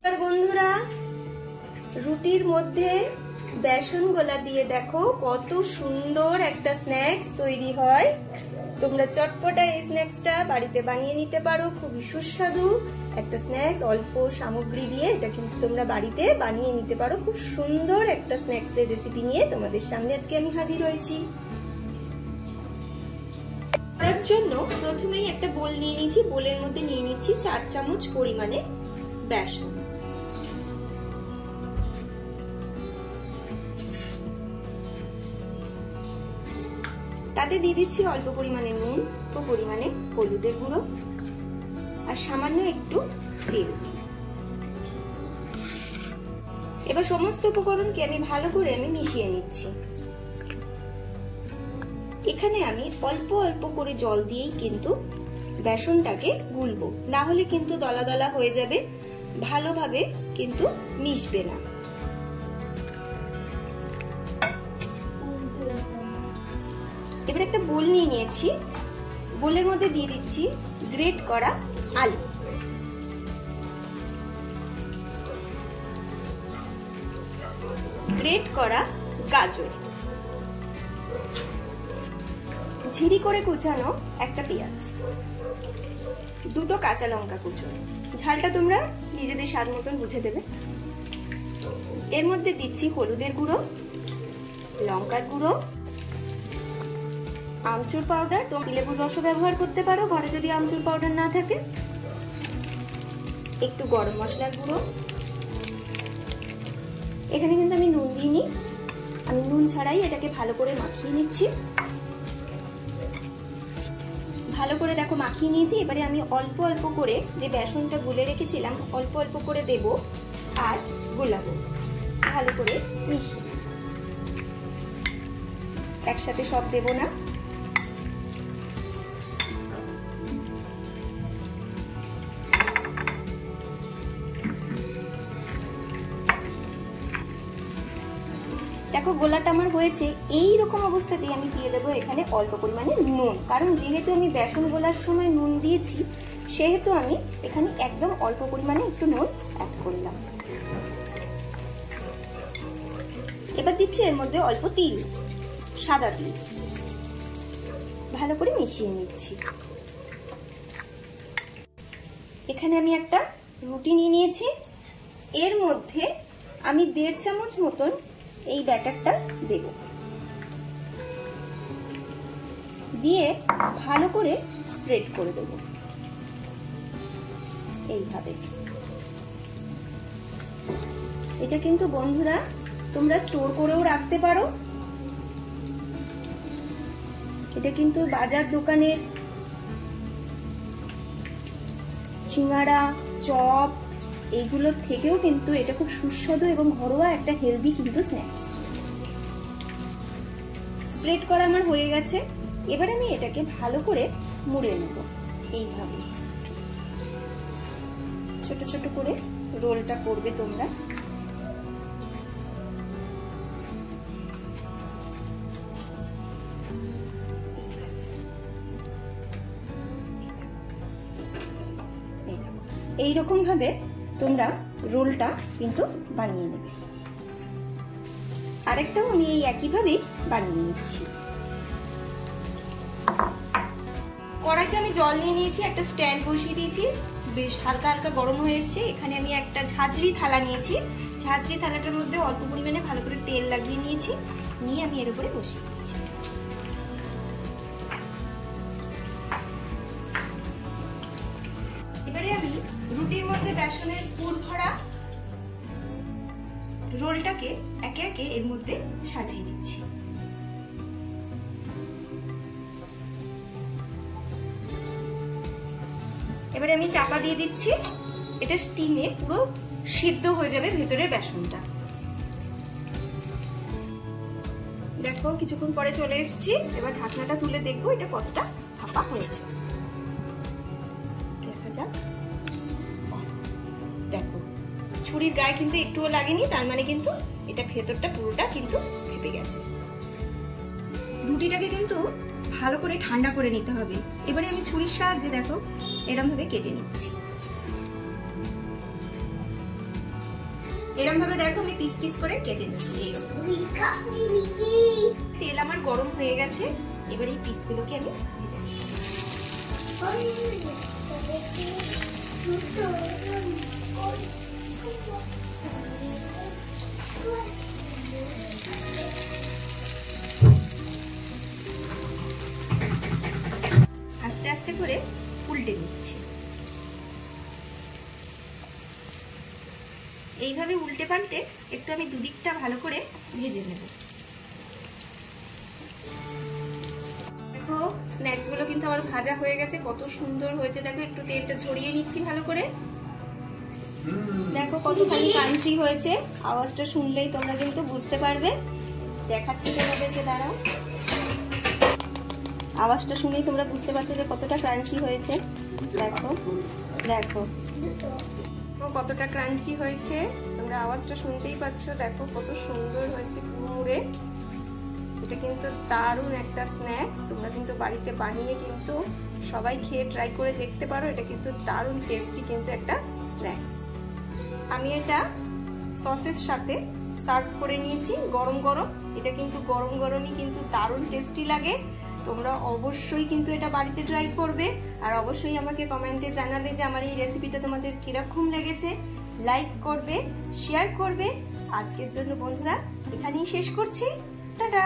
বন্ধুরা, রুটির মধ্যে বেসন গোলা দিয়ে দেখো কত সুন্দর একটা স্ন্যাক্স তৈরি হয়। তোমরা চটপটা এই স্ন্যাক্সটা বাড়িতে বানিয়ে নিতে পারো। খুবই সুস্বাদু একটা স্ন্যাক্স, অল্প সামগ্রী দিয়ে এটা কিন্তু তোমরা বাড়িতে বানিয়ে নিতে পারো। খুব সুন্দর একটা স্ন্যাক্সের রেসিপি নিয়ে তোমাদের সামনে আজকে আমি হাজির হয়েছি। করার জন্য প্রথমেই একটা বোল নিয়ে নিয়েছি। বোলের মধ্যে নিয়ে নিচ্ছি 4 চামচ পরিমাণে বেসন। তাতে দিয়ে দিচ্ছি অল্প পরিমাণে নুন, অল্প পরিমাণে হলুদের গুঁড়ো আর সামান্য একটু তেল। এবার সমস্ত উপকরণকে আমি ভালো করে মিশিয়ে নিচ্ছি। এখানে আমি অল্প অল্প করে জল দিয়েই কিন্তু বেসনটাকে গুলবো, না হলে কিন্তু দলা দলা হয়ে যাবে, ভালোভাবে কিন্তু মিশবে না। এবার একটা বোল নিয়ে নিয়েছি। বোলের মধ্যে দিয়ে দিচ্ছি গ্রেট করা আলু, গ্রেট করা গাজর, ঝিরি করে কুচানো একটা পেঁয়াজ, 2টো কাঁচা লঙ্কা কুচনো। ঝালটা তোমরা নিজেদের স্বাদ মতন বুঝে দেবে। এর মধ্যে দিচ্ছি হলুদের গুঁড়ো, লঙ্কার গুঁড়ো, আমচুর পাউডার। তোমরা লেবুর রসও ব্যবহার করতে পারো ঘরে যদি আমচুর পাউডার না থাকে। একটু গরম মশলার গুঁড়ো। এখানে কিন্তু আমি নুন দিইনি, আমি নুন ছাড়াই এটাকে ভালো করে মাখিয়ে নিচ্ছি। ভালো করে দেখো মাখিয়ে নিয়েছি। এবারে আমি অল্প অল্প করে যে বেসনটা গুলে রেখেছিলাম অল্প অল্প করে দেব আর গোলাবো ভালো করে মিশিয়ে। একসাথে সব দেব না। দেখো গোলাটা আমার হয়েছে। এই রকম অবস্থাতেই আমি দিয়ে দেবো এখানে অল্প পরিমাণে নুন, কারণ যেহেতু আমি বেসন গোলার সময় নুন দিয়েছি সেহেতু আমি এখানে একদম অল্প পরিমাণে একটু নুন অ্যাড করলাম। এবার দিচ্ছি এর মধ্যে অল্প তিল, সাদা তিল। ভালো করে মিশিয়ে নিচ্ছি। এখানে আমি একটা রুটি নিয়ে নিয়েছি। এর মধ্যে আমি 1.5 চামচ মতন এই ব্যাটারটা দেব, দিয়ে ভালো করে স্প্রেড করে দেব এইভাবে। এটা কিন্তু বন্ধুরা তোমরা স্টোর করেও রাখতে পারো। এটা কিন্তু বাজার দোকানের সিঙ্গাড়া, চপ এইগুলোর থেকেও কিন্তু এটা খুব সুস্বাদু এবং ঘরোয়া একটা হেলদি কিন্তু স্ন্যাক্স। স্প্রেড করা আমার হয়ে গেছে। এবার আমি এটাকে ভালো করে মুড়ে নেব এইভাবে। ছোট ছোট করে রোলটা করবে তোমরা। এইরকম ভাবে তোমরা রোলটা কিন্তু বানিয়ে নেবে। আরেকটাও আমি এই একইভাবে বানিয়ে নিচ্ছি। কড়াইতে আমি জল নিয়ে নিয়েছি, একটা স্ট্যান্ড বসিয়ে দিয়েছি, বেশ হালকা হালকা গরম হয়ে এসছে। এখানে আমি একটা ঝাঁঝরি থালা নিয়েছি। ঝাঁঝরি থালাটার মধ্যে অল্প পরিমাণে ভালো করে তেল লাগিয়ে নিয়েছি, নিয়ে আমি এর উপরে বসিয়ে দিচ্ছি। এবারে আমি রুটির মধ্যে বেসনের পুর ভরা রোলটাকে একে একে এর মধ্যে সাজিয়ে দিচ্ছি। এবারে আমি চাপা দিয়ে দিচ্ছি। এটা স্টিমে পুরো সিদ্ধ হয়ে যাবে ভেতরের বেসনটা। দেখো কিছুক্ষণ পরে চলে এসেছি। এবার ঢাকনাটা তুলে দেখবো এটা কতটা ফাঁপা হয়েছে। দেখা যাক। দেখো ছুরির গায়ে কিন্তু একটুও লাগেনি, তার মানে কিন্তু এটা ভেতরটা পুরোটা কিন্তু ফেপে গেছে। রুটিটাকে কিন্তু ভালো করে ঠান্ডা করে নিতে হবে। এবারে আমি ছুরির সাহায্যে দেখো এরকম ভাবে কেটে নিচ্ছি। এরকম ভাবে দেখো আমি পিস পিস করে কেটে নিচ্ছি। তেল আমার গরম হয়ে গেছে, এবার এই পিসগুলোকে আমি ভেজে নিই। আস্তে আস্তে করে উল্টে দিচ্ছি। এইভাবে উল্টে পাল্টে একটু আমি দুদিকটা ভালো করে ভেজে নেব। দেখো স্ন্যাক্স গুলো কিন্তু আমার ভাজা হয়ে গেছে, কত সুন্দর হয়েছে। দেখো একটু তেলটা ছড়িয়ে নিচ্ছি ভালো করে। দেখো কতখানি ক্রাঞ্চি হয়েছে, আওয়াজটা শুনলেই তোমরা কিন্তু বুঝতে পারবে। দেখাচ্ছি তোমাদেরকে, দাঁড়াও। আওয়াজটা শুনেই তোমরা বুঝতে পারছো যে কতটা ক্রাঞ্চি হয়েছে। দেখো দেখো কতটা ক্রাঞ্চি হয়েছে, তোমরা আওয়াজটা শুনতেই পাচ্ছ। দেখো কত সুন্দর হয়েছে কুড়মুড়ে। এটা কিন্তু দারুণ একটা স্ন্যাক্স, তোমরা কিন্তু বাড়িতে বানিয়ে কিন্তু সবাই খেয়ে ট্রাই করে দেখতে পারো। এটা কিন্তু দারুণ টেস্টি কিন্তু একটা স্ন্যাক্স। আমি এটা সসের সাথে সার্ভ করে নিয়েছি গরম গরম। এটা কিন্তু গরম গরমই কিন্তু দারুণ টেস্টি লাগে। তোমরা অবশ্যই কিন্তু এটা বাড়িতে ট্রাই করবে, আর অবশ্যই আমাকে কমেন্টে জানাবে যে আমার এই রেসিপিটা তোমাদের কিরকম লেগেছে। লাইক করবে, শেয়ার করবে। আজকের জন্য বন্ধুরা এখানেই শেষ করছি। টাটা।